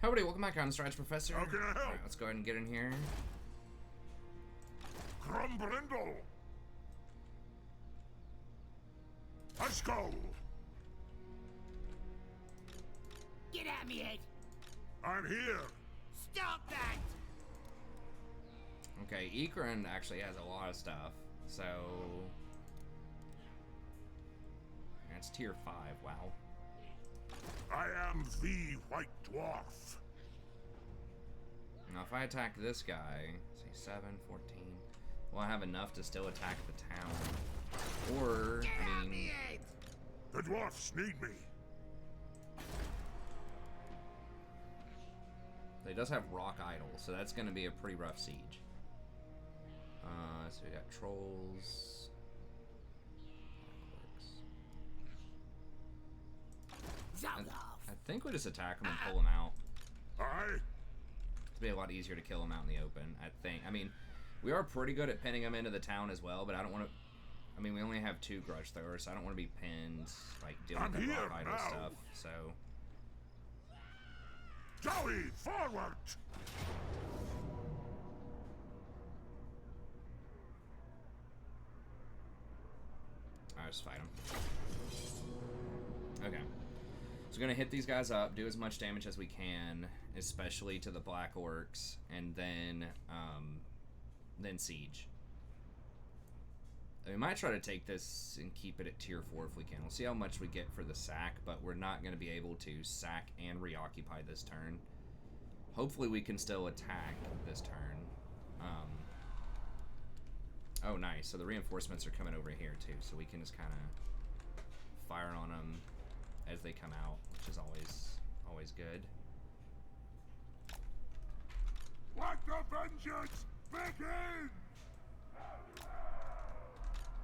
Hi, everybody. Welcome back on Stretch Professor. How can I help? Alright, let's go ahead and get in here. Grombrindal! Let's go! Get at me, Ed! I'm here! Stop that! Okay, Ekron actually has a lot of stuff, so... That's tier 5, wow. I am the White Dwarf. Now if I attack this guy, say 7, 14, will I have enough to still attack the town? Or, Get I at me, mean... Ed! The dwarfs need me. He does have Rock Idol, so that's going to be a pretty rough siege. So we got trolls. I think we just attack them and pull them out. Aye? It'd be a lot easier to kill them out in the open, I think. I mean, we are pretty good at pinning them into the town as well, but I don't want to... I mean, we only have 2 grudge throwers, so I don't want to be pinned, like, dealing with the Rock Idol stuff, so... Joey, forward! Alright, just fight him. Okay. So we're gonna hit these guys up, do as much damage as we can, especially to the Black Orcs, and then siege. We might try to take this and keep it at tier 4 if we can. We'll see how much we get for the sack, but we're not going to be able to sack and reoccupy this turn. Hopefully we can still attack this turn. Oh, nice. So the reinforcements are coming over here, too, so we can just kind of fire on them as they come out, which is always good. Let the vengeance begin!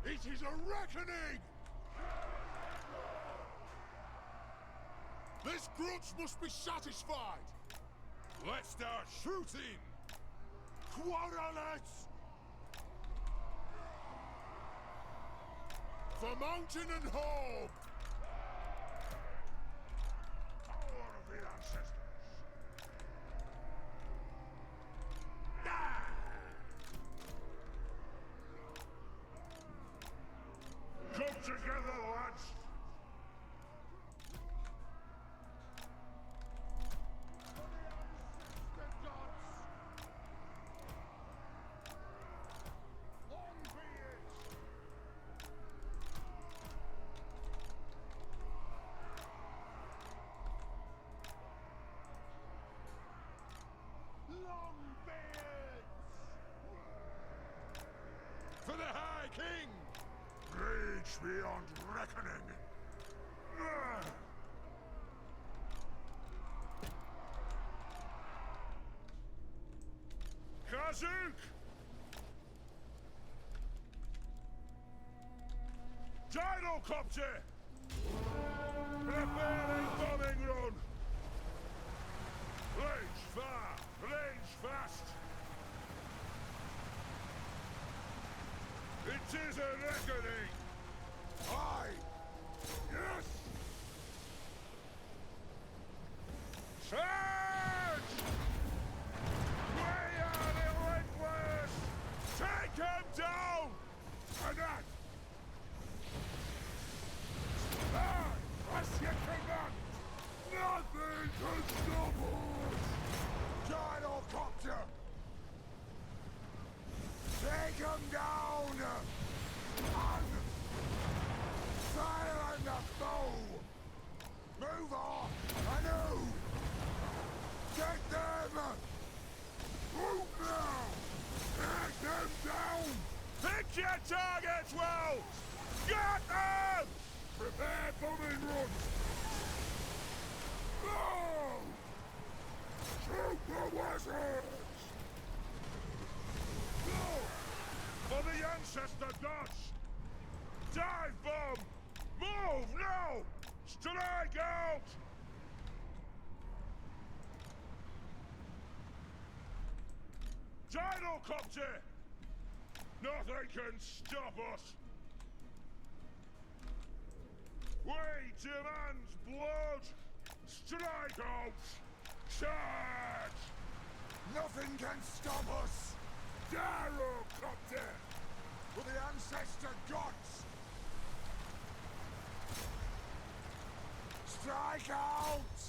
It is a reckoning! This grudge must be satisfied! Let's start shooting! Quarrelets! For mountain and home! Power of the ancestors! Come together, lads! The gods! Long be it! Long be it! For the High King! Rage beyond reckoning! Kazuk! Gyrocopter! Preparing bombing run! Range far, range fast! It is a reckoning! Aye! Yes! Charge! We are relentless! Take him down! And that! Aye! As you command! Nothing can stop us! Gyrocopter! Take him down! Silent the foe! Move on! Anew! Get them! Move now! Take them down! Pick your targets well! Get them! Prepare bombing run! Go! Shoot the wizards! Go! For the ancestor gods! Dive bomb! Move now! Strike out! Gyrocopter! Nothing can stop us! We demand blood! Strike out! Charge! Nothing can stop us! Gyrocopter! For the ancestor gods! Strike out!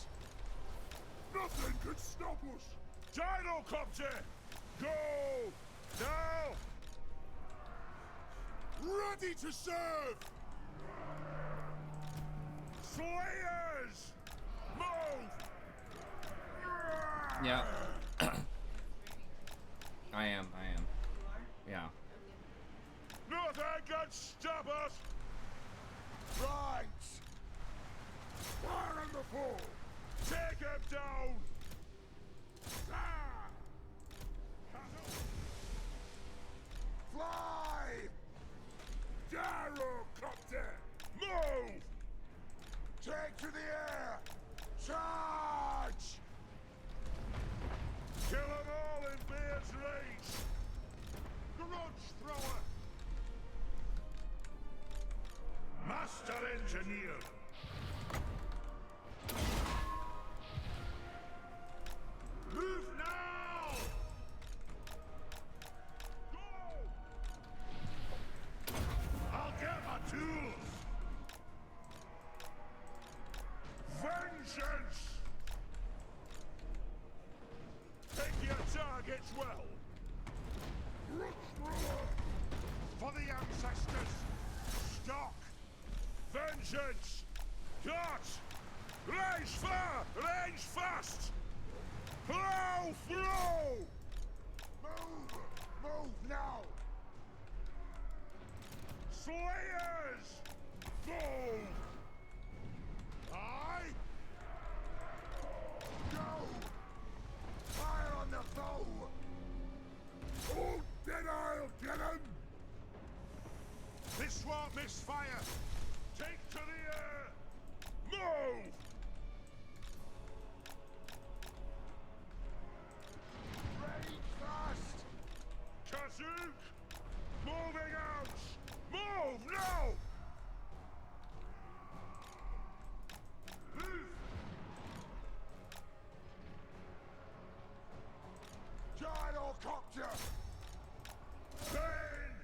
Nothing can stop us! Gyrocopter! Go! Now! Ready to serve! Slayers! Move! Yeah. I am. Yeah. Nothing can stop us! Right! Fire on the foe! Take him down! Ah! Fly! Gyrocopter! Move! Take to the air! Charge! Kill them all in Beard's Rage! Grudge Thrower! Master Engineer! Move now! Go! I'll get my tools! Vengeance! Take your targets well! For the ancestors! Stock! Vengeance! Cut! Range far! Range fast! Plow through! Move! Move now! Slayers! Move! Aye! Go! Fire on the foe! Oh, then I'll get him! This won't miss fire! Take to the air! Move! Rage fast! Kazook! Moving out! Move now! Gyrocopter! Bane!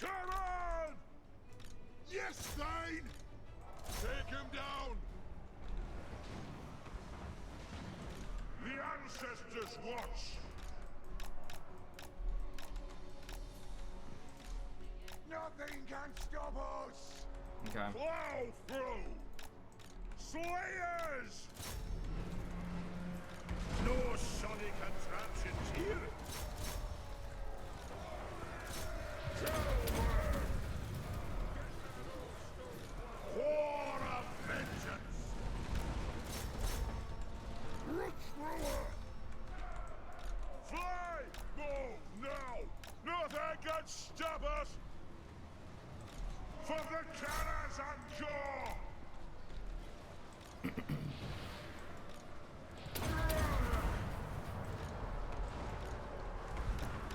Come on! Yes, Thane! Take him down! The ancestors watch! Nothing can stop us! Okay. Plow through! Slayers! No sonic contraptions here! Tower! War of vengeance! Root thrower! Fly! Move now! Nothing can stop us! For the cannons and jaw!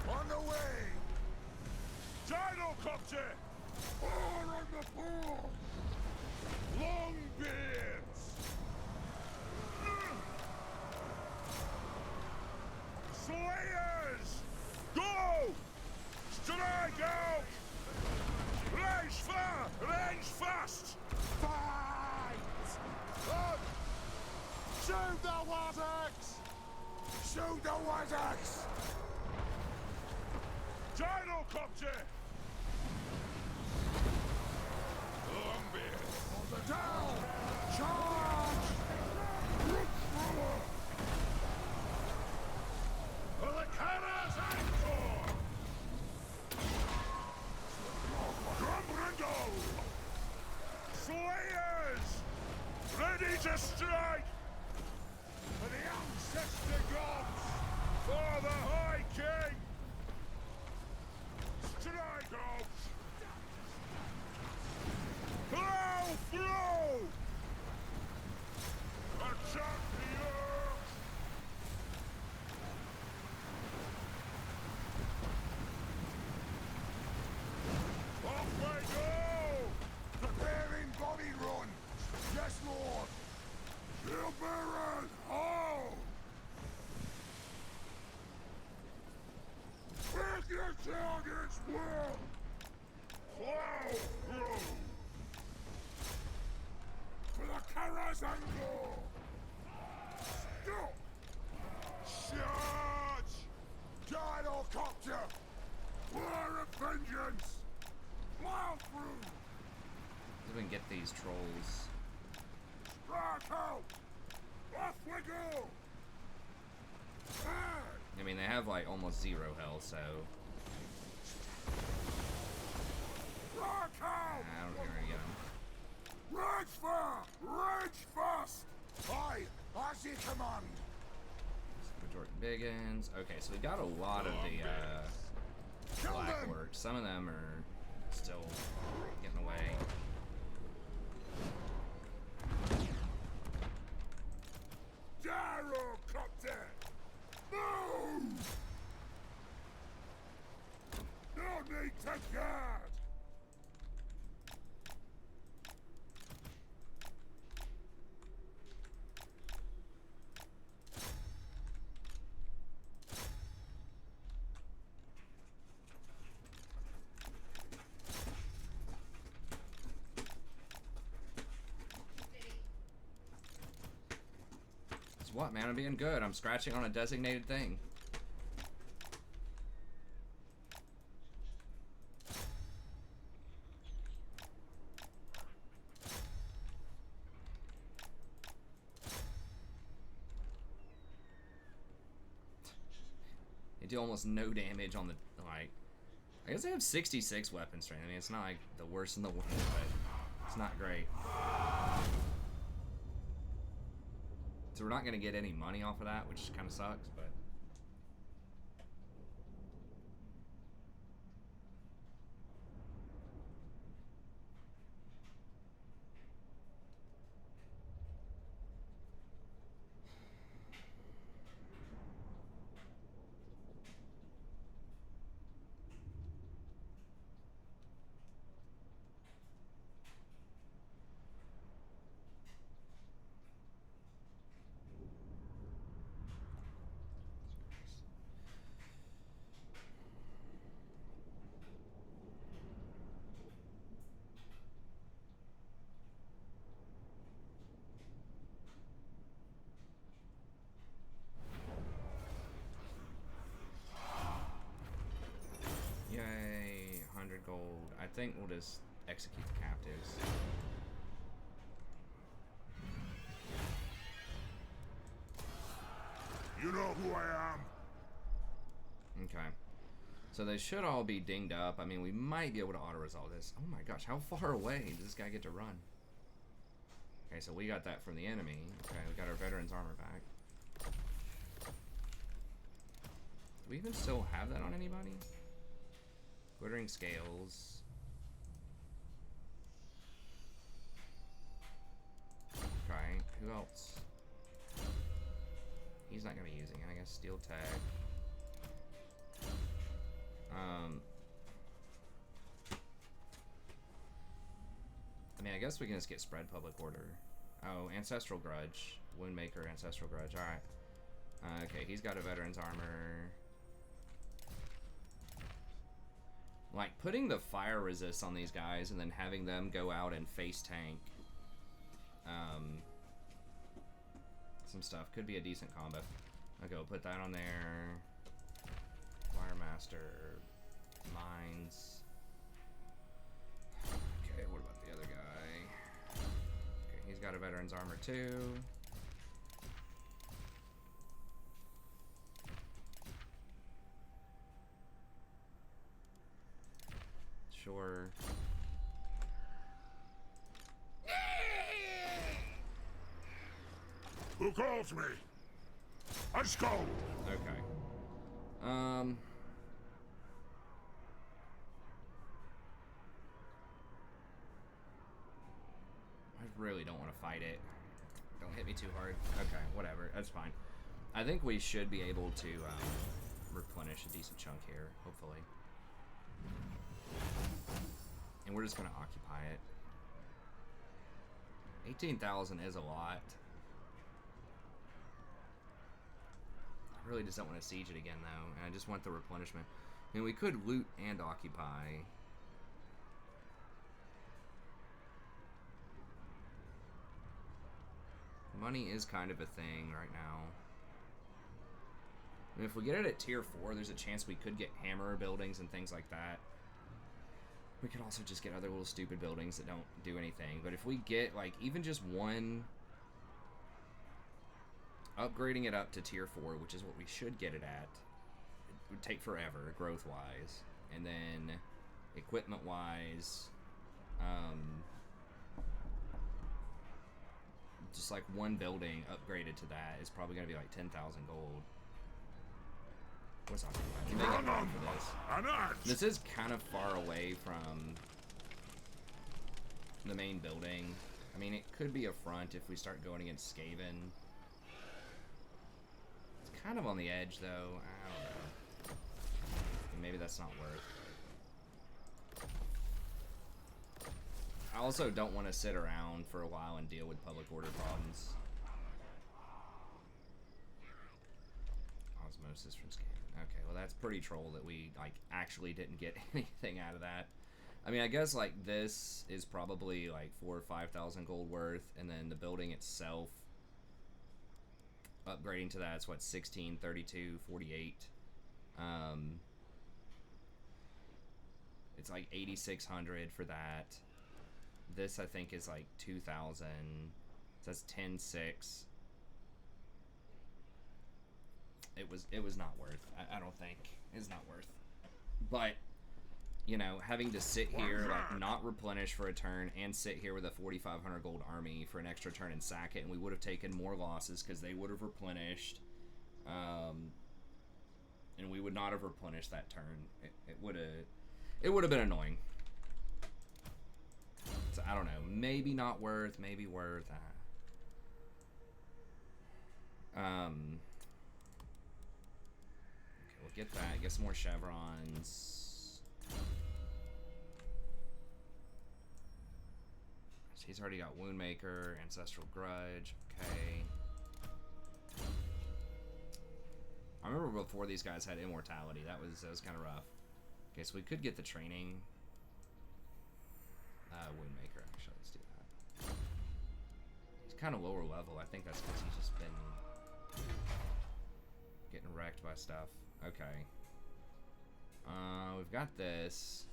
On the way! Gyrocopter! Pour on the pool! Longbeards! Slayers! Go! Strike out! Range far! Range fast! Fight! Look! Shoot the Wazax! Shoot the Wazax! Gyrocopter! Longbeard! On the down! Charge! Root thrower! For the cannons anchor! Grombrindal! Slayers! Ready to strike! For the ancestor gods! For the High King! Strike out! Plow through! Attack the earth! Off we go! Preparing body run! Yes, Lord! Kill Baron home! Pick your targets well! Plow through! For the Karazango! Stop! Charge! Tidal Copter! War of vengeance! Plow through! We can get these trolls. Strike out! Off we go! I mean, they have like almost 0 health, so Strike out! I don't think we're gonna get them. Rage fire! Rage fast! Aye, as you command! Jordan Biggins. Okay, so we got a lot of the Kill black them! orcs. Some of them are still getting away. Gyrocopter! Move! No need to guard! What, man? I'm being good. I'm scratching on a designated thing. They do almost no damage on the, like, I guess they have 66 weapon strength. I mean, it's not like the worst in the world, but it's not great. So we're not going to get any money off of that, which kind of sucks, but... Yay, 100 gold. I think we'll just execute the captives. You know who I am? Okay. So they should all be dinged up. I mean, we might be able to auto-resolve this. Oh my gosh, how far away does this guy get to run? Okay, so we got that from the enemy. Okay, we got our veteran's armor back. Do we even still have that on anybody? Glittering scales. Okay, who else? He's not gonna be using it. I guess steel tag. I mean, I guess we can just get spread public order. Oh, ancestral grudge, woundmaker, ancestral grudge. All right. Okay, he's got a veteran's armor. Like, putting the fire resist on these guys and then having them go out and face tank some stuff could be a decent combo. Okay, we'll put that on there. Wiremaster, mines. Okay, what about the other guy? Okay, he's got a veteran's armor too. Sure. Who calls me? I scold. Okay. I really don't want to fight it. Don't hit me too hard. Okay, whatever. That's fine. I think we should be able to replenish a decent chunk here, hopefully. And we're just going to occupy it. 18,000 is a lot. really just don't want to siege it again, though. And I just want the replenishment. I mean, we could loot and occupy. Money is kind of a thing right now. I mean, if we get it at tier 4, there's a chance we could get hammer buildings and things like that. We could also just get other little stupid buildings that don't do anything. But if we get, like, even just one... Upgrading it up to tier 4, which is what we should get it at, it would take forever, growth-wise. And then, equipment-wise, just like one building upgraded to that is probably going to be like 10,000 gold. What's on for this? This is kind of far away from the main building. I mean, it could be a front if we start going against Skaven. It's kind of on the edge, though. I don't know. Maybe that's not worth. I also don't want to sit around for a while and deal with public order problems. Osmosis from Skaven. Okay, well that's pretty troll that we like actually didn't get anything out of that. I mean, I guess like this is probably like 4,000 or 5,000 gold worth, and then the building itself, upgrading to that's what 16, 32, 48. It's like 8,600 for that. This I think is like 2,000. So that's 10,600. It was not worth. I don't think it's not worth. But you know, having to sit here like not replenish for a turn and sit here with a 4,500 gold army for an extra turn and sack it, and we would have taken more losses because they would have replenished, and we would not have replenished that turn. It would have been annoying. So I don't know. Maybe not worth. Maybe worth. Okay, we'll get that. Get some more chevrons. He's already got Woundmaker, Ancestral Grudge. Okay. I remember before these guys had Immortality. That was kind of rough. Okay, so we could get the training. Woundmaker, actually, let's do that. He's kind of lower level. I think that's because he's just been getting wrecked by stuff. Okay. We've got this.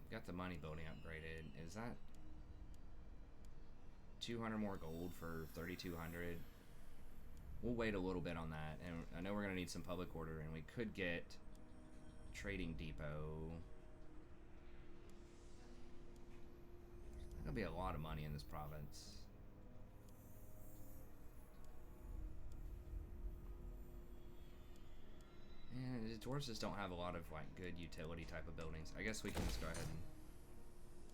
We've got the money building upgraded. Is that 200 more gold for 3,200? We'll wait a little bit on that, and I know we're going to need some public order, and we could get Trading Depot. That'll be a lot of money in this province. And the Dwarfs just don't have a lot of like good utility type of buildings. I guess we can just go ahead and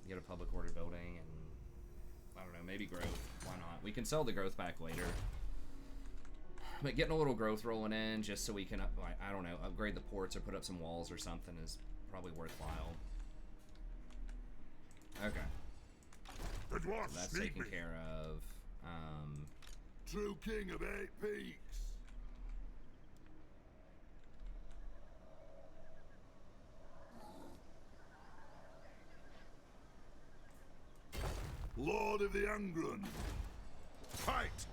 get a public order building, and I don't know, maybe growth. Why not? We can sell the growth back later. But getting a little growth rolling in just so we can, I don't know, upgrade the ports or put up some walls or something is probably worthwhile. Okay. The dwarfs So that's need taken me. care of. True king of 8 peaks. Lord of the Angron. Fight!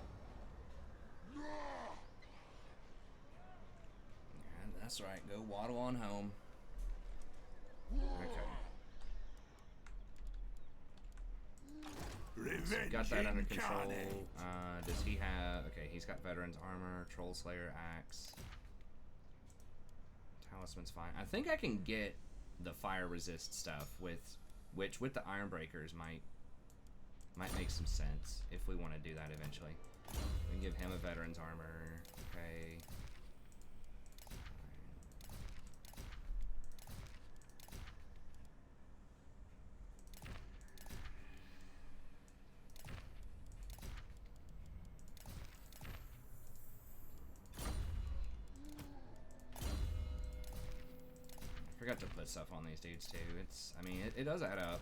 And that's right, go waddle on home. Okay. Revenge Got that under control. incarnate. Does he have... Okay, he's got Veteran's Armor, Troll Slayer Axe. Talisman's fine. I think I can get the fire resist stuff with... Which, with the Ironbreakers, might make some sense if we want to do that eventually. We can give him a Veteran's Armor. Okay. Forgot to put stuff on these dudes too. It's, I mean, it does add up.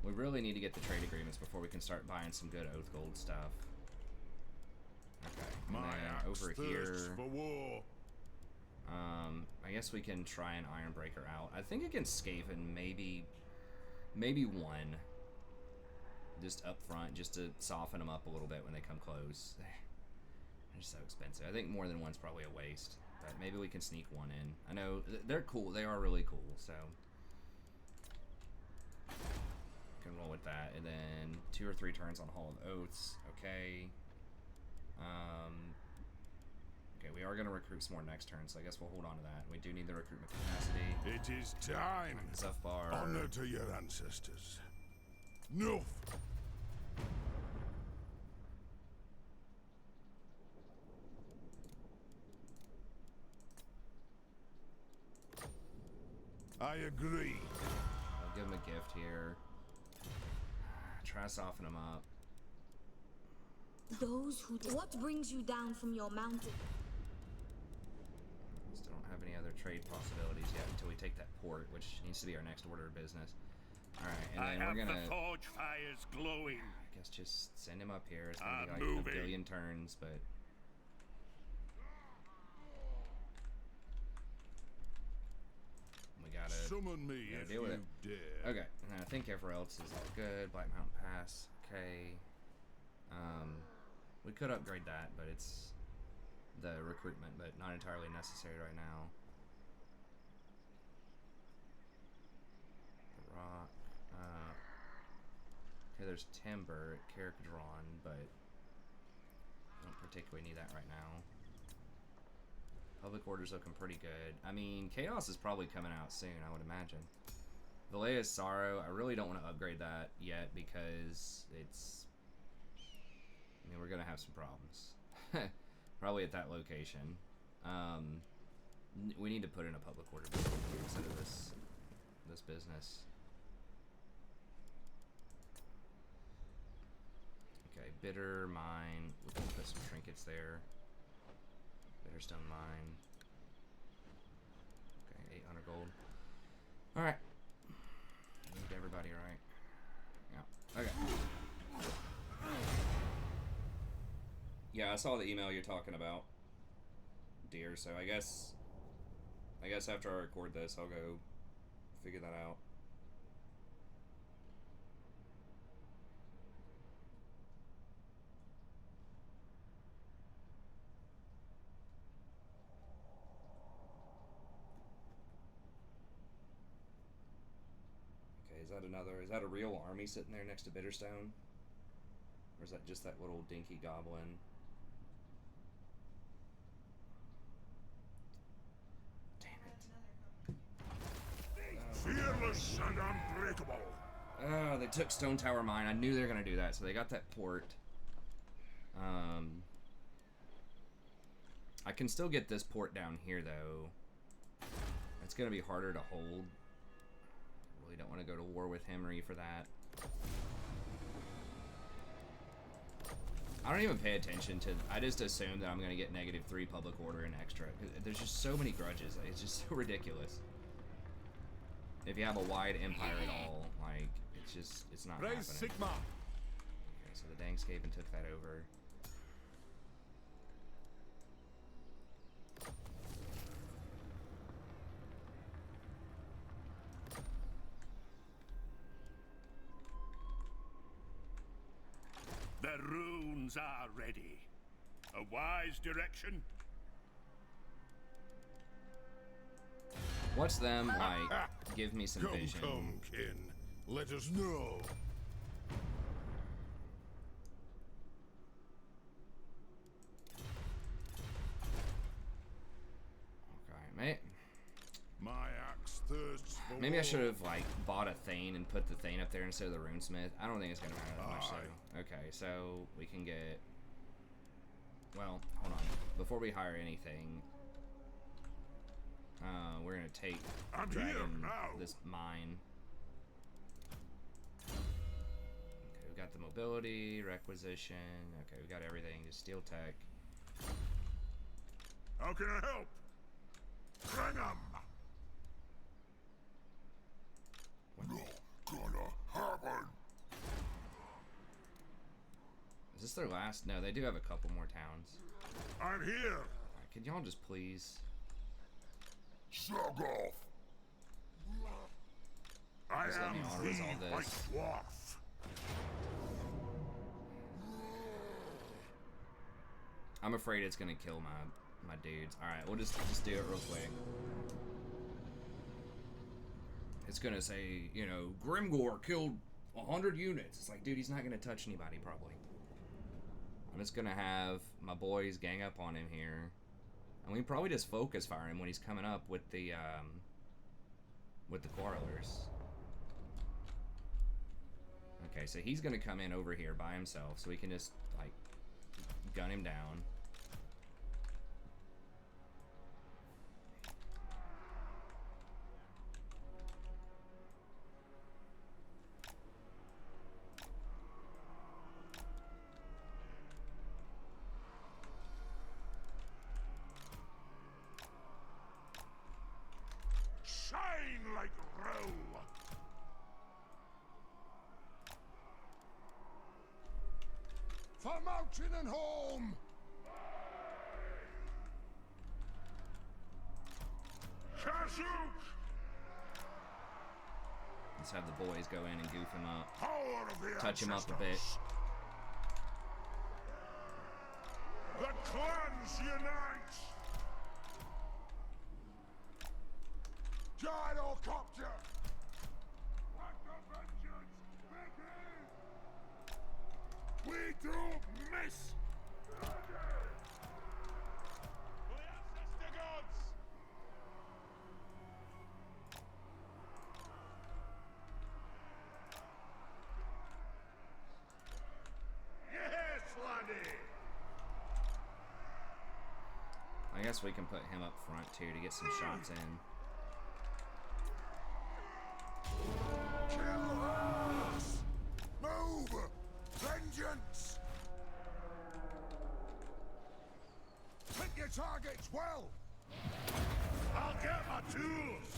We really need to get the trade agreements before we can start buying some good Oath Gold stuff. Okay, and then over here, for war. I guess we can try an Ironbreaker out. I think against Skaven, maybe one, just up front, just to soften them up a little bit when they come close. They're so expensive. I think more than one's probably a waste, but maybe we can sneak one in. I know they're cool. They are really cool, so can roll with that. And then 2 or 3 turns on Hall of Oaths. Okay. Okay, we are going to recruit some more next turn, so I guess we'll hold on to that. We do need the recruitment capacity. It is time. Zufbar. Honor to your ancestors. No. I agree. I'll give him a gift here. Try to soften him up. Those who... What brings you down from your mountain? Still don't have any other trade possibilities yet until we take that port, which needs to be our next order of business. Alright, and then we're gonna... the forge fires glowing. I guess just send him up here. It's gonna be like moving. a billion turns, but... We gotta... Summon me if deal with you it. dare. Okay, and then I think everywhere else is all good. Black Mountain Pass, okay. We could upgrade that, but it's the recruitment, but not entirely necessary right now. The rock. Okay, there's timber at Carrickdrawn, but don't particularly need that right now. Public order's looking pretty good. I mean, Chaos is probably coming out soon, I would imagine. Valea's Sorrow, I really don't want to upgrade that yet because it's... I mean, we're gonna have some problems. Probably at that location. We need to put in a public order instead of this business. Okay, bitter mine. We can put some trinkets there. Bitterstone mine. Okay, 800 gold. All right. Need everybody right. Yeah. Okay. Yeah, I saw the email you're talking about, dear, so I guess after I record this, I'll go figure that out. Okay, is that a real army sitting there next to Bitterstone? Or is that just that little dinky goblin? Fearless and unbreakable. They took Stone Tower Mine. I knew they were gonna do that, so they got that port. I can still get this port down here though. It's gonna be harder to hold. Really don't want to go to war with Henry for that. I don't even pay attention to... I just assume that I'm gonna get -3 public order and extra. There's just so many grudges. It's just so ridiculous. If you have a wide empire at all, like, it's not happening. Sigma. Okay, so the Dangskaven took that over. The runes are ready. A wise direction. What's them like? Give me some Come, vision. come, kin. Let us know. Okay, mate. My axe thirsts for Maybe I war. should have like bought a Thane and put the Thane up there instead of the Runesmith. I don't think it's gonna matter that much though. Okay, so we can get. Well, hold on. Before we hire anything, we're gonna take I'm here Dragon now. this mine. Okay, we got the mobility, requisition. Okay, we got everything. Just steel tech. How can I help? Bring 'em. Not gonna happen. this their last? No, they do have a couple more towns. I'm here. Alright, could y'all just please? Shrug off. I Just let me am auto-resolve the this. dwarf. I'm afraid it's gonna kill my dudes. Alright, we'll just do it real quick. It's gonna say, you know, Grimgor killed 100 units. It's like, dude, he's not gonna touch anybody, probably. I'm just gonna have my boys gang up on him here. And we can probably just focus fire him when he's coming up with the quarrelers. Okay, so he's gonna come in over here by himself, so we can just, like, gun him down. Shine like roe. For mountain and home. Kasuk. Let's have the boys go in and goof him up. Power of the Touch him up a bit. ancestors. The clans unite. Gyrocopter. Let the vengeance begin. We don't miss. For the ancestor gods. Yes, laddie. I guess we can put him up front too to get some shots in. Kill us! Move! Vengeance! Pick your targets well! I'll get my tools!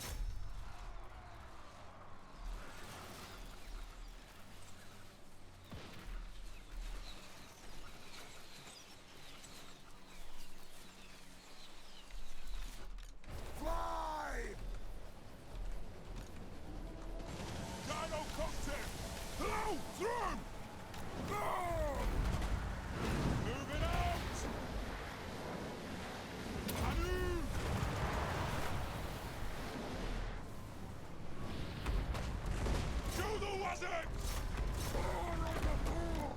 Fly! Gyrocopter! Hello! Through! No! Move it out! Hadoo! To the wizards! Power of the poor!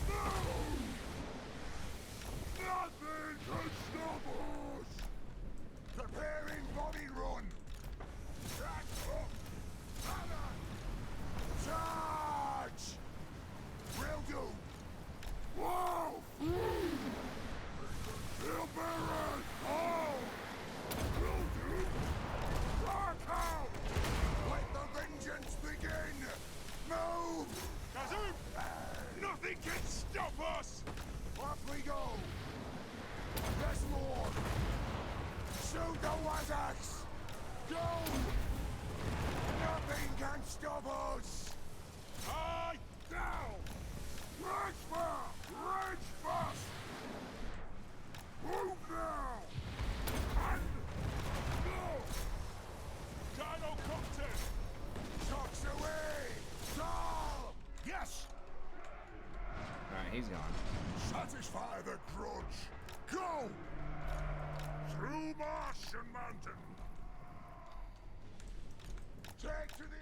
No! Nothing can stop us! Preparing body run! That's up! Cannon! Charge! Will do! Whoa! Feel bearers! Oh! Will do! Rock out! Let the vengeance begin! Move! Kazoo! Nothing can stop us! Off we go! Yes, Lord! Shoot the wazaks! Go! Nothing can stop us! Aye! Down! Rage fast! Rage fast! Move now! And go! Gyrocopter! Shocks away! Down! Yes! Alright, he's gone. Satisfy the grudge! Go! Through marsh and mountain! Take to the...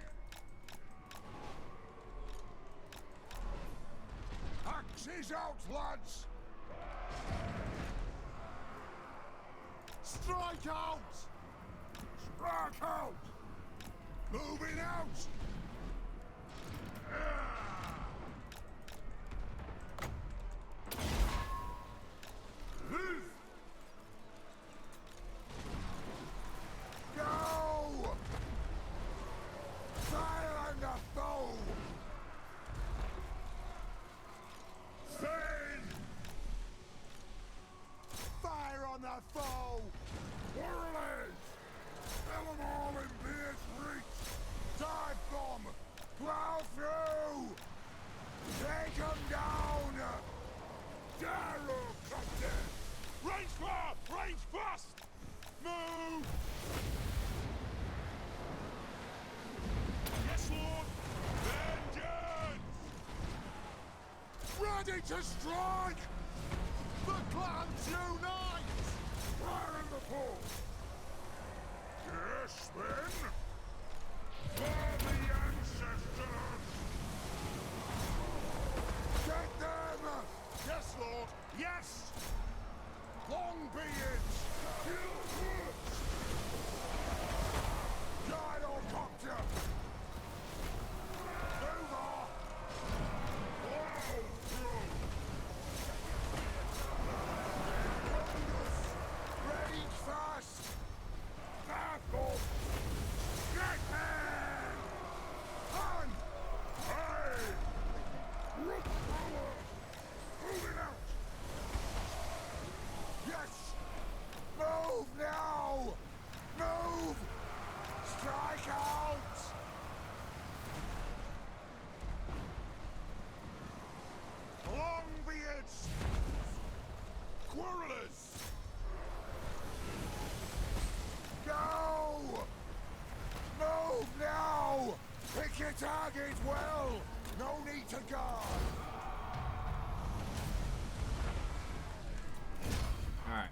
Axes out, lads! Strike out! Strike out! Moving out! Move! Go! Fire on the foe! Fade! Fire on the foe! Whirlers! Kill them all in Beard's reach! Dive bomb! Plow through! Take them down! to strike! The clans unite! Fire in the pool! Yes, then! For the ancestors! Get them! Yes, Lord! Yes! Longbeards! Kill woods! Gyrocopter! Over! Wow! Rage fast! Battle! Get there! On! Hey! Root power! Moving out! Yes! Move now! Move! Strike out! Longbeards! Quarrelers! Go! Move now! Pick your target well! No need to guard! Alright.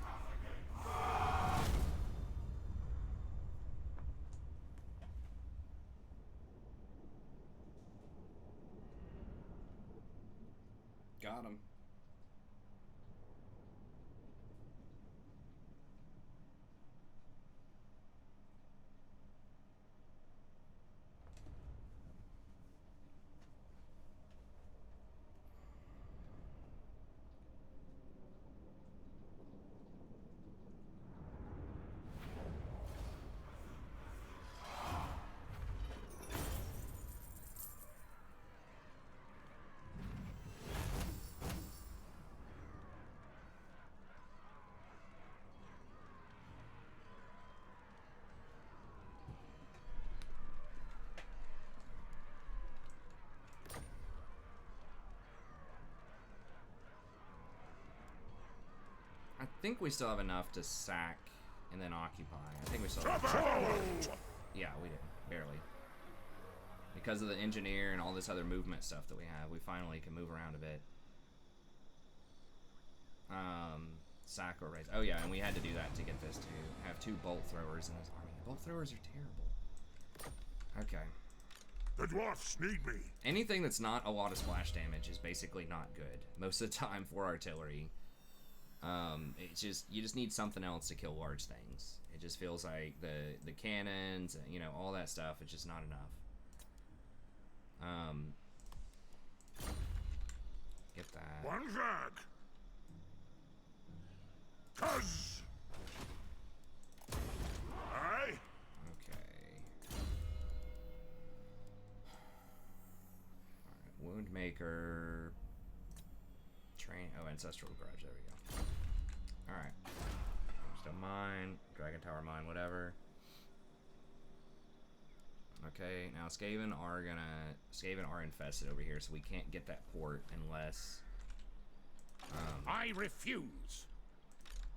Got him. I think we still have enough to sack and then occupy. I think we still have Yeah, we did. Barely. Because of the engineer and all this other movement stuff that we have, we finally can move around a bit. Sack or raise. Oh yeah, and we had to do that to get this to have 2 bolt throwers in his army. Bolt throwers are terrible. Okay. The dwarfs need me. Anything that's not a lot of splash damage is basically not good. Most of the time for artillery. It's just, you just need something else to kill large things. It just feels like the cannons, you know, all that stuff, it's just not enough. Get that. One flag. Cuz. Aye. Okay. Alright, Wound Maker. Train, oh, Ancestral Grudge, there we go. Alright. Still mine, Dragon Tower mine, whatever. Okay, now Skaven are infested over here, so we can't get that port unless I refuse.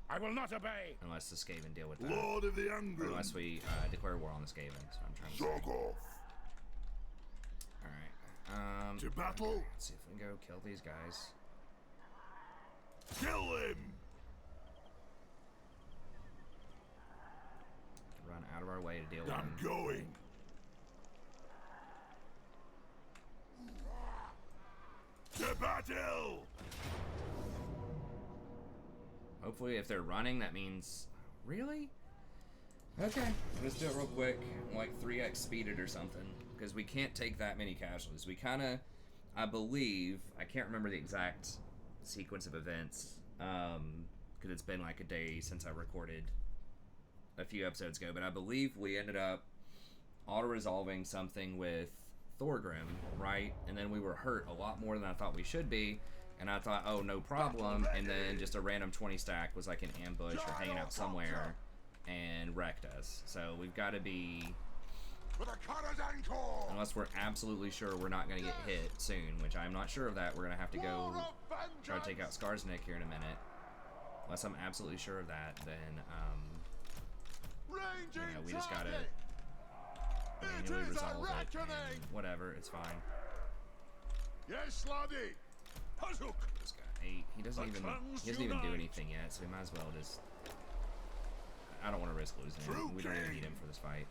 I will not obey. unless the Skaven deal with that. Lord of the Angry. Unless we declare war on the Skaven, so I'm trying to Jog say. off. Alright. To battle. Let's see if we can go kill these guys. Kill him. Run out of our way to deal with I'm them. going. To battle. Hopefully, if they're running, that means... Really? Okay, let's do it real quick. Like 3x speed it or something. Because we can't take that many casualties. We kind of... I believe... I can't remember the exact sequence of events. Because it's been like a day since I recorded a few episodes ago. But I believe we ended up auto-resolving something with Thorgrim, right? And then we were hurt a lot more than I thought we should be. And I thought, oh, no problem. And then just a random 20 stack was like an ambush or hanging out somewhere and wrecked us. So we've got to be, unless we're absolutely sure we're not going to get hit soon, which I'm not sure of that. We're going to have to go try to take out Skarsnik here in a minute. Unless I'm absolutely sure of that, then, you know, we just got to manually resolve it. And whatever, it's fine. Yes, laddie. Hazuk. 8. He doesn't even do anything yet, so we might as well just. I don't want to risk losing him. We don't even need him for this fight.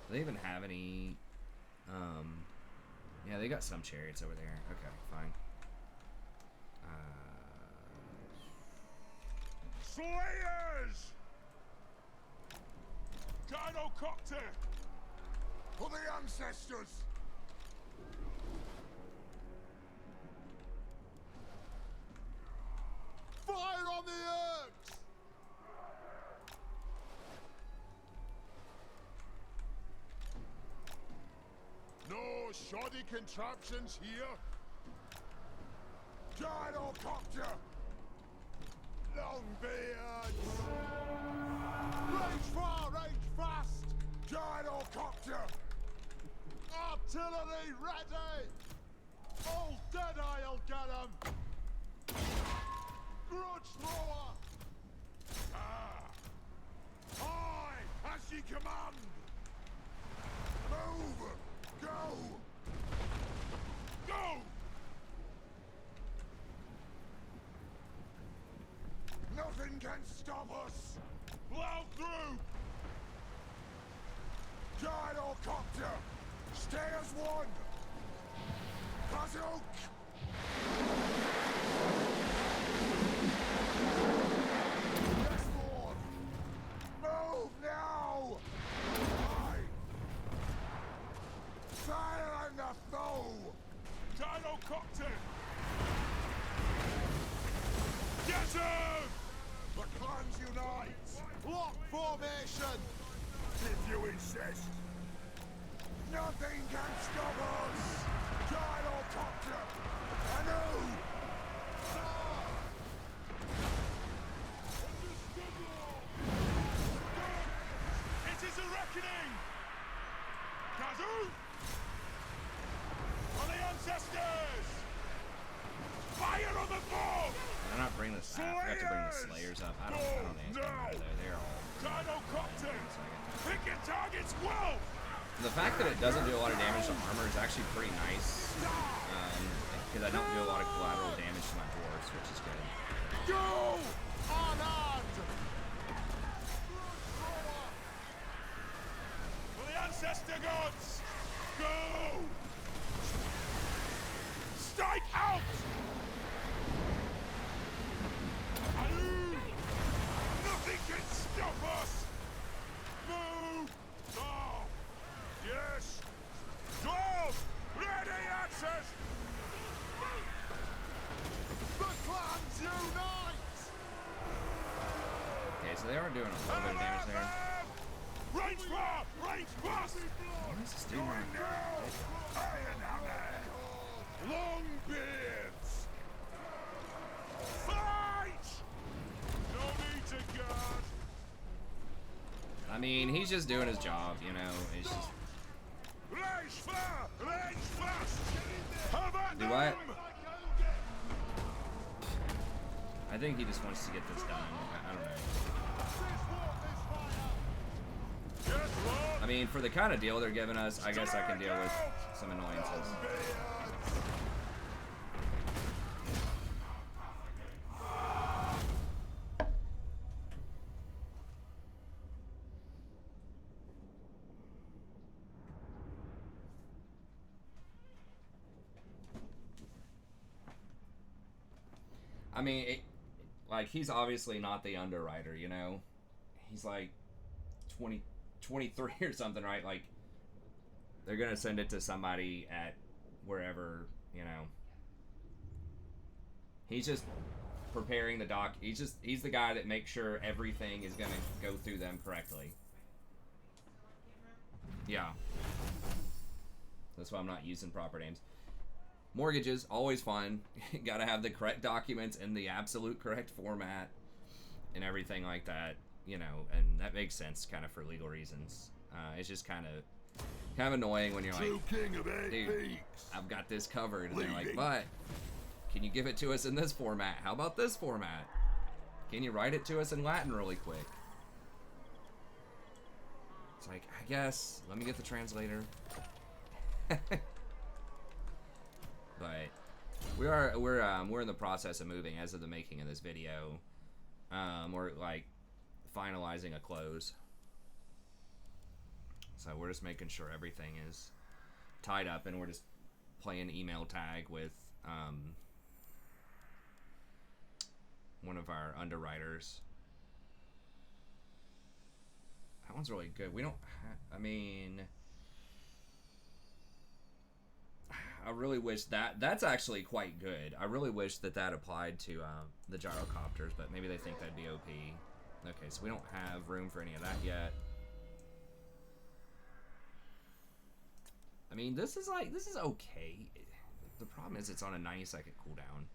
Do they even have any? Yeah, they got some chariots over there. Okay, fine. Slayers! Gynocopter! For the ancestors! Fire on the herbs! No shoddy contraptions here. Gynocopter! Longbeards! Range far, range fast! Gynocopter! Artillery ready! All dead I'll get 'em! Grudge thrower! Aye, as ye command! Move! Go! Go! Nothing can stop us! Plow through! Gynocopter! Stay as one! Bazook! Yes, Lord! Move now! Aye! Fire on the foe! Gynocopter! Get him! The clans unite! Lock formation! If you insist! Nothing can stop us! Gynocopter! Anew! It is a reckoning! Kazoo! For the ancestors! Fire on the fog! Did I not bring the I forgot to bring the Slayers up. I don't think it's gonna matter there. They're all. Gynocopter! Pick your targets well! The fact that it doesn't do a lot of damage to armor is actually pretty nice, because I don't do a lot of collateral damage to my dwarves, which is good. Go! Arnard! For the ancestor gods! Go! Strike out! Nothing can stop us! Move! Oh! Yes! Dwarf! Ready access! The clans unite! Okay, so they are doing a little bit of damage there. Range far! Range fast! What is this doing? Iron hammer! Longbeards! Fight! No need to guard! I mean, he's just doing his job, you know. It's just. Range far! Range fast! Have at Do what? them! I think he just wants to get this done. I don't know. Yes, Lord! I mean, for the kind of deal they're giving us, I guess I can deal with some annoyances. I mean, like, he's obviously not the underwriter, you know? He's like 23 or something, right? Like, they're gonna send it to somebody at wherever, you know. He's just preparing the doc. He's the guy that makes sure everything is gonna go through them correctly. Yeah. That's why I'm not using proper names. Mortgages, always fun. Gotta have the correct documents in the absolute correct format and everything like that, you know, and that makes sense kind of for legal reasons. It's just kind of annoying when you're like, dude, I've got this covered. And they're like, but can you give it to us in this format? How about this format? Can you write it to us in Latin really quick? It's like, I guess, let me get the translator. But We're in the process of moving as of the making of this video. We're like finalizing a close. So we're just making sure everything is tied up, and we're just playing email tag with one of our underwriters. That one's really good. We don't I mean, I really wish that's actually quite good. I really wish that applied to the gyrocopters, but maybe they think that'd be OP. Okay, so we don't have room for any of that yet. I mean, this is okay. The problem is it's on a 90-second cooldown.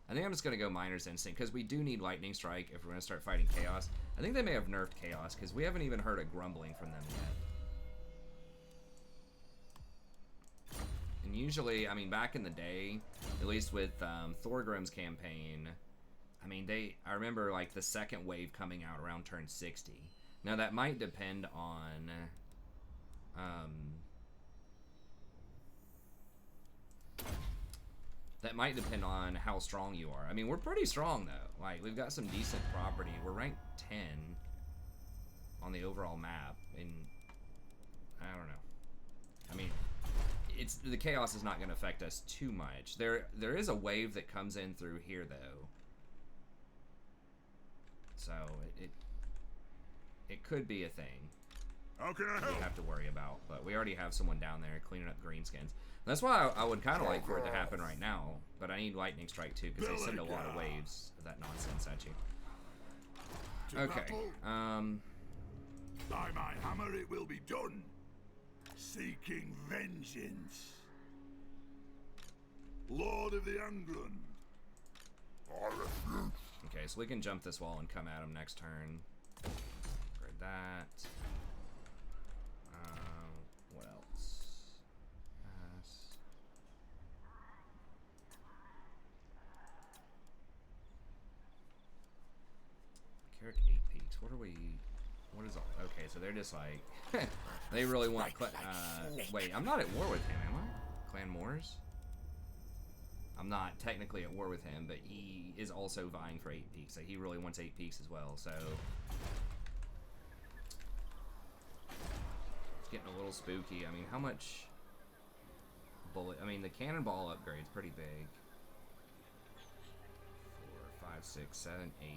I think I'm just going to go Miner's Instinct, because we do need Lightning Strike if we're going to start fighting Chaos. I think they may have nerfed Chaos, because we haven't even heard a grumbling from them yet. And usually, I mean, back in the day, at least with Thorgrim's campaign, I mean, I remember, like, the second wave coming out around turn 60. Now, that might depend on... that might depend on how strong you are. I mean, we're pretty strong, though. Like, we've got some decent property. We're ranked 10 on the overall map. And I don't know. I mean, the chaos is not going to affect us too much. There is a wave that comes in through here, though. So, it could be a thing. How can I help? We have to worry about. But we already have someone down there cleaning up Greenskins. That's why I would kind of like for it to happen right now, but I need Lightning Strike too, because they send a lot of waves of that nonsense at you. Okay, By my hammer it will be done. Seeking vengeance. Lord of the England. I refuse. Okay, so we can jump this wall and come at him next turn. Upgrade that. What else? Carrick 8 peaks. What is all? Okay, so they're just like, they really want, wait, I'm not at war with him, am I? Clan Moors? I'm not technically at war with him, but he is also vying for 8 peaks, so he really wants 8 peaks as well, so. It's getting a little spooky. I mean, how much bullet, I mean, the cannonball upgrade's pretty big. 4, 5, 6, 7, 8.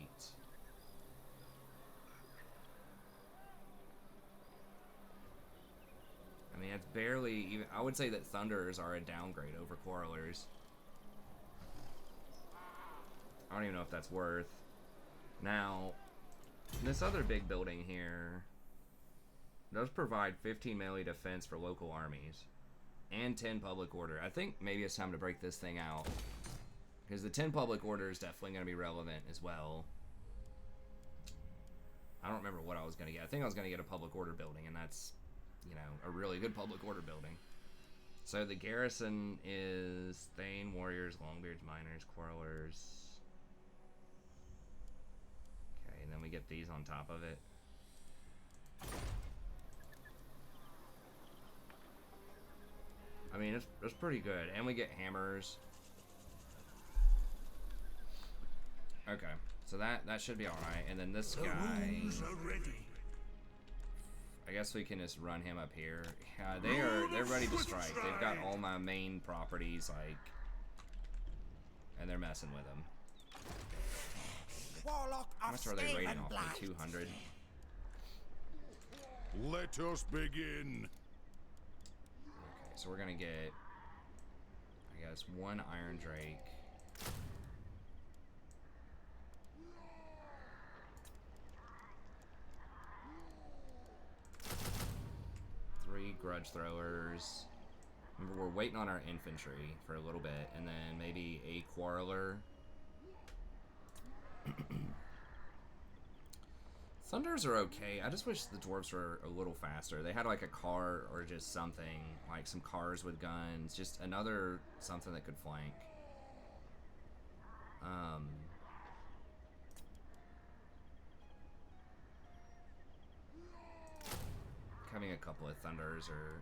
I mean, it's barely even. I would say that Thunderers are a downgrade over Quarrelers. I don't even know if that's worth. Now, this other big building here does provide 15 melee defense for local armies and 10 public order. I think maybe it's time to break this thing out, because the 10 public order is definitely going to be relevant as well. I don't remember what I was going to get. I think I was going to get a public order building, and that's, you know, a really good public order building. So the garrison is Thane, Warriors, Longbeards, Miners, Quarrelers. Okay, and then we get these on top of it. I mean, it's pretty good. And we get hammers. Okay, so that should be alright. And then this guy... I guess we can just run him up here. They're ready to strike. They've got all my main properties, like, and they're messing with them. How much are they rating off me? 200. Let us begin. Okay, so we're gonna get, I guess, 1 Iron Drake. Grudge Throwers. Remember, we're waiting on our infantry for a little bit, and then maybe a Quarreler. Thunders are okay. I just wish the Dwarfs were a little faster. They had like a car or just something, like some cars with guns, just another something that could flank. Having a couple of Thunders or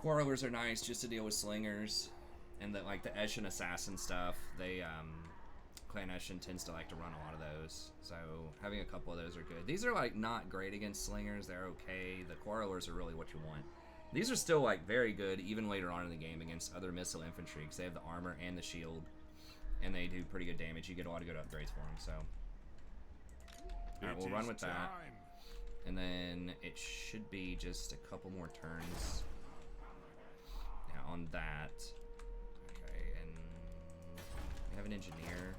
Quarrelers are nice just to deal with Slingers. And that, like, the Eshin assassin stuff, they, Clan Eshin tends to like to run a lot of those. So having a couple of those are good. These are, like, not great against slingers. They're okay. The quarrelers are really what you want. These are still, like, very good even later on in the game against other missile infantry because they have the armor and the shield. And they do pretty good damage. You get a lot of good upgrades for them, so. Alright, we'll run with that. And then it should be just a couple more turns. Yeah, on that. Okay, and we have an engineer.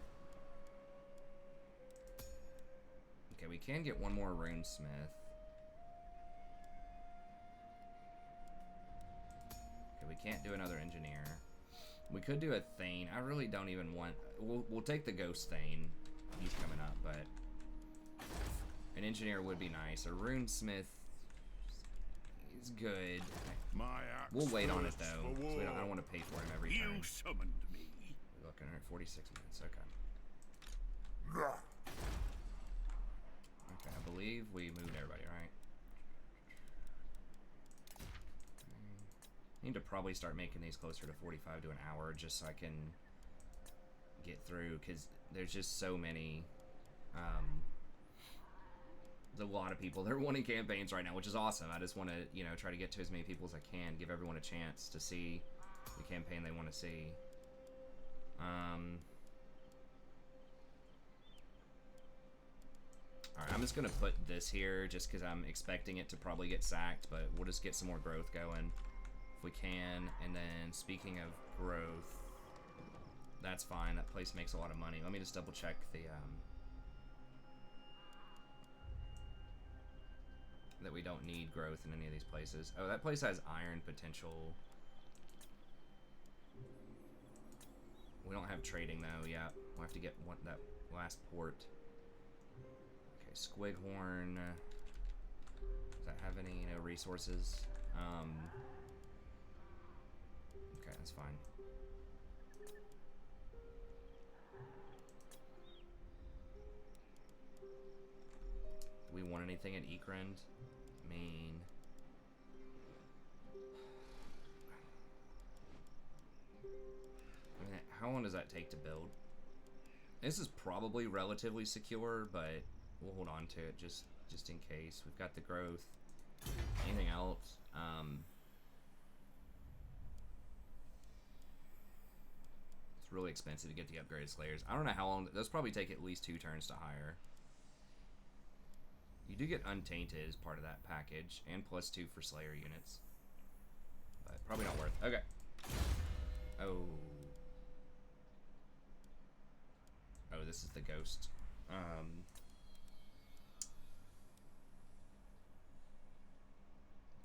Okay, we can get one more runesmith. Okay, we can't do another engineer. We could do a Thane. I really don't even want... We'll take the Ghost Thane. He's coming up, but... An engineer would be nice. A runesmith is good. We'll wait on it though. So I don't want to pay for him every turn. You summoned me. We're looking at 46 minutes. Okay. Okay, I believe we moved everybody, right? Need to probably start making these closer to 45 to an hour just so I can get through because there's just so many. There's a lot of people that are wanting campaigns right now, which is awesome. I just want to, you know, try to get to as many people as I can, give everyone a chance to see the campaign they want to see. Alright, I'm just going to put this here just because I'm expecting it to probably get sacked, but we'll just get some more growth going if we can. And then, speaking of growth, that's fine. That place makes a lot of money. Let me just double check the... that we don't need growth in any of these places. Oh, that place has iron potential. We don't have trading though. Yeah, we'll have to get that last port. Okay, Squighorn. Does that have any, you know, resources? Okay, that's fine. Do we want anything at Ekrend? I mean, how long does that take to build? This is probably relatively secure, but we'll hold on to it just in case. We've got the growth. Anything else? It's really expensive to get the upgraded Slayers. I don't know how long. Those probably take at least 2 turns to hire. You do get Untainted as part of that package, and +2 for Slayer units. But probably not worth. Okay. Oh. Oh, this is the ghost.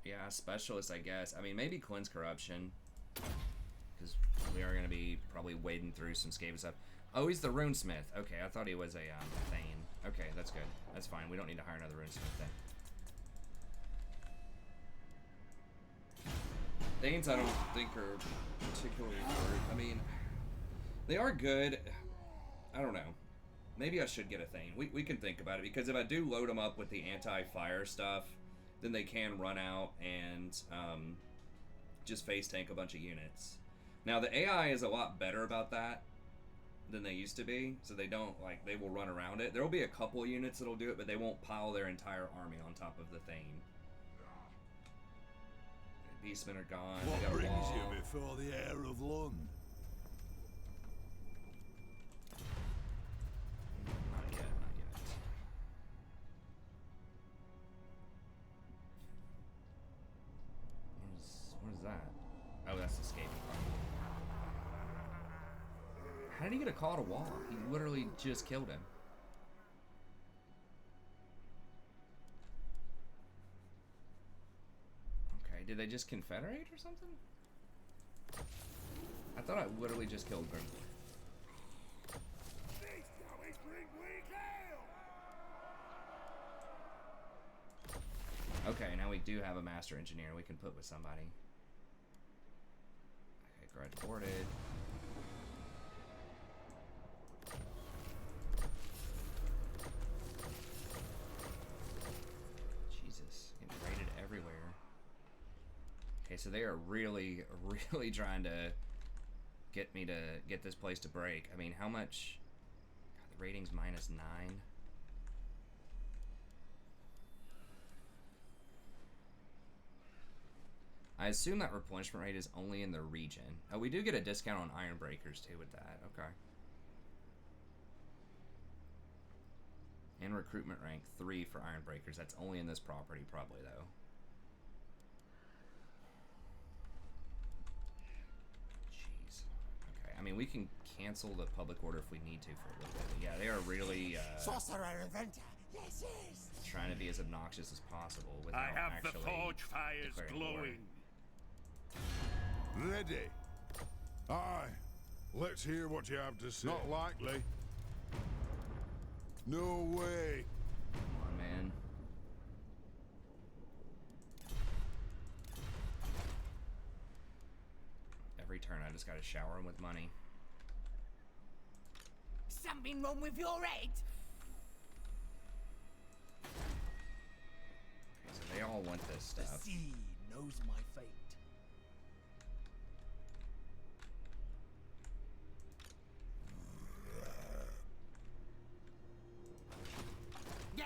Yeah, specialist, I guess. I mean, maybe Cleanse Corruption. Because we are going to be probably wading through some Skaven stuff. Oh, he's the Runesmith. Okay, I thought he was a Thane. Okay, that's good. That's fine. We don't need to hire another Runesmith then. Thanes, I don't think are particularly good. I mean, they are good. I don't know. Maybe I should get a Thane. We can think about it, because if I do load them up with the anti-fire stuff, then they can run out and just face tank a bunch of units. Now, the AI is a lot better about that than they used to be, so they don't, like, they will run around it. There will be a couple units that'll do it, but they won't pile their entire army on top of the Thane. Beastmen are gone. What brings you before the heir of Lund? Not yet, not yet. What is that? Oh, that's escaping. How did he get a call to wall? He literally just killed him. Okay, did they just confederate or something? I thought I literally just killed Grim. Okay, now we do have a master engineer we can put with somebody. Okay, grudge boarded. Okay, so they are really, really trying to get me to get this place to break. I mean, how much? God, the rating's -9. I assume that replenishment rate is only in the region. Oh, we do get a discount on iron breakers too with that. Okay. And recruitment rank 3 for iron breakers. That's only in this property, probably though. Jeez. Okay. I mean, we can cancel the public order if we need to for a little bit. But yeah, they are really Sorcerer inventor. Yes, yes. trying to be as obnoxious as possible without I have the actually forge fires declaring war. glowing. Ready. Aye. Let's hear what you have to say. Not likely. No way. Come on, man. Every turn I just gotta shower him with money. Something wrong with your head? Okay, so they all want this The stuff. sea knows my fate. Yeah.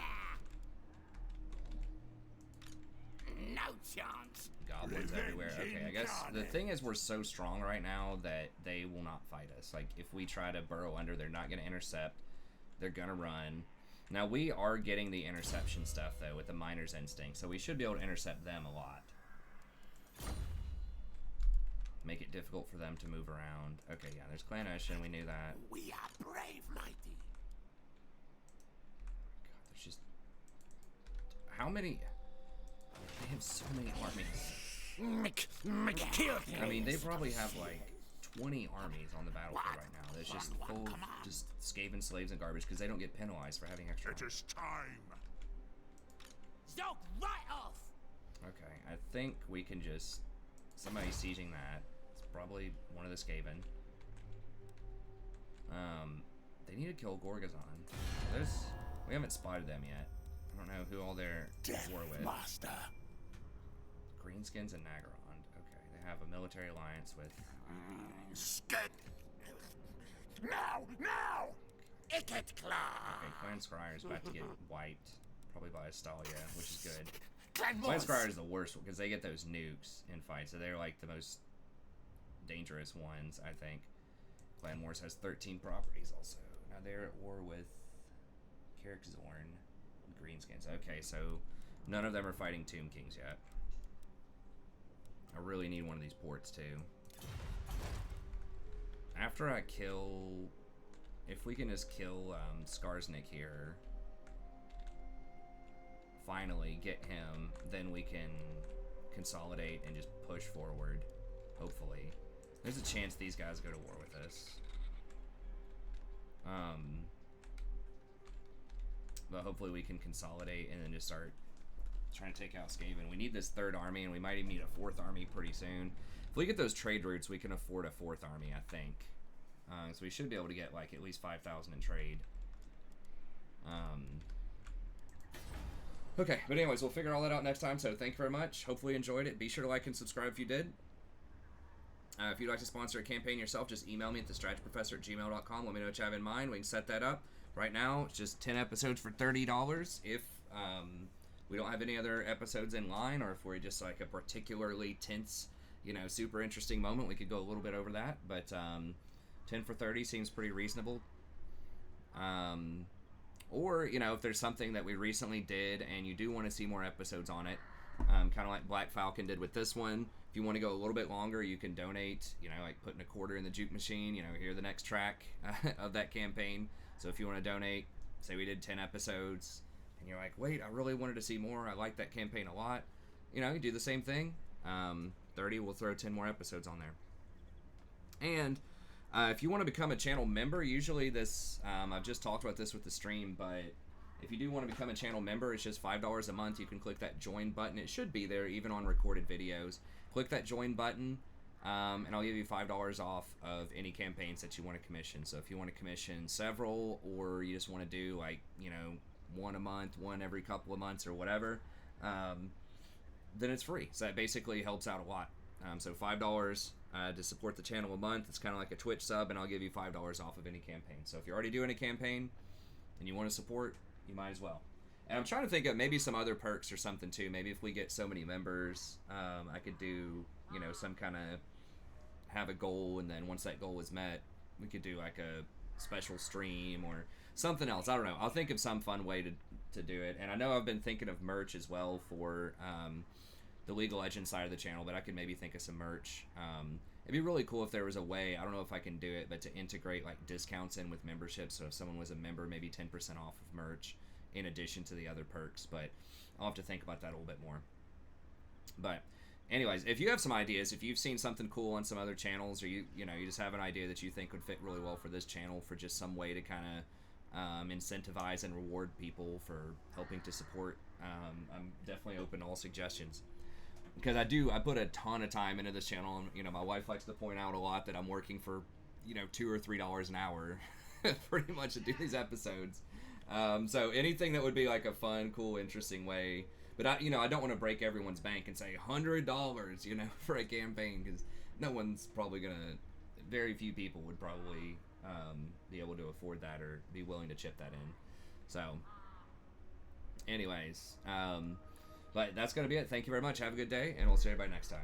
No chance. Goblins everywhere. Okay, I guess the thing is we're so strong right now that they will not fight us. Like, if we try to burrow under, they're not going to intercept. They're going to run. Now, we are getting the interception stuff, though, with the Miner's Instinct, so we should be able to intercept them a lot. Make it difficult for them to move around. Okay, yeah, there's Clan Ocean. We knew that. We are brave, mighty. God, there's just... How many... They have so many armies. I mean, they probably have, like, 20 armies on the battlefield right now. There's just full, just Skaven slaves and garbage because they don't get penalized for having extra It armies. is time. Zog right off. Okay, I think we can just... Somebody sieging that. It's probably one of the Skaven. They need to kill Gorgazon. We haven't spotted them yet. I don't know who all they're at war with. Master. Greenskins and Nagarond. Okay, they have a military alliance with... Skid. Now! Now! Icket claw. Okay, Clan Scryer's about to get wiped. Probably by Astalia, which is good. Clan Clan Moss. Scryer is the worst because they get those nukes in fights, so they're like the most dangerous ones, I think. Clan Morse has 13 properties also. Now they're at war with Carrickzorn and Greenskins. Okay, so none of them are fighting Tomb Kings yet. I really need one of these ports too. After I kill... If we can just kill Skarsnik here, finally get him, then we can consolidate and just push forward, hopefully. There's a chance these guys go to war with us. But hopefully we can consolidate and then just start trying to take out Skaven. We need this third army, and we might even need a fourth army pretty soon. If we get those trade routes, we can afford a fourth army, I think. So we should be able to get like at least 5,000 in trade. Okay, but anyways, we'll figure all that out next time, so thank you very much. Hopefully you enjoyed it. Be sure to like and subscribe if you did. If you'd like to sponsor a campaign yourself, just email me at thestrategyprofessor@gmail.com. Let me know what you have in mind. We can set that up. Right now, it's just 10 episodes for $30. If we don't have any other episodes in line, or if we're just like a particularly tense, you know, super interesting moment, we could go a little bit over that. But 10 for 30 seems pretty reasonable. Or, you know, if there's something that we recently did and you do want to see more episodes on it, kind of like Black Falcon did with this one, if you want to go a little bit longer, you can donate, you know, like putting a quarter in the juke machine, you know, hear the next track of that campaign. So if you want to donate, say we did 10 episodes, and you're like, wait, I really wanted to see more, I like that campaign a lot, you know, you do the same thing. 30, we'll throw 10 more episodes on there. And if you want to become a channel member, usually this, I've just talked about this with the stream, but if you do want to become a channel member, it's just $5 a month. You can click that join button. It should be there even on recorded videos. Click that join button, and I'll give you $5 off of any campaigns that you want to commission. So if you want to commission several, or you just want to do like, you know, one a month, one every couple of months or whatever, then it's free. So that basically helps out a lot. So $5 to support the channel a month. It's kind of like a Twitch sub, and I'll give you $5 off of any campaign. So if you're already doing a campaign and you want to support, you might as well. And I'm trying to think of maybe some other perks or something too. Maybe if we get so many members, I could do, you know, some kind of have a goal, and then once that goal is met, we could do like a special stream or something else. I don't know. I'll think of some fun way to do it. And I know I've been thinking of merch as well for the League of Legends side of the channel, but I could maybe think of some merch. It'd be really cool if there was a way, I don't know if I can do it, but to integrate like discounts in with memberships. So if someone was a member, maybe 10% off of merch in addition to the other perks. But I'll have to think about that a little bit more. But anyways, if you have some ideas, if you've seen something cool on some other channels, or you just have an idea that you think would fit really well for this channel, for just some way to kind of incentivize and reward people for helping to support, I'm definitely open to all suggestions. Because I put a ton of time into this channel, and you know, my wife likes to point out a lot that I'm working for, you know, $2 or $3 an hour, pretty much, to do these episodes. So anything that would be like a fun, cool, interesting way. But I don't want to break everyone's bank and say $100, you know, for a campaign, because no one's probably gonna. Very few people would probably be able to afford that or be willing to chip that in. So, anyways, but that's gonna be it. Thank you very much. Have a good day, and we'll see everybody next time.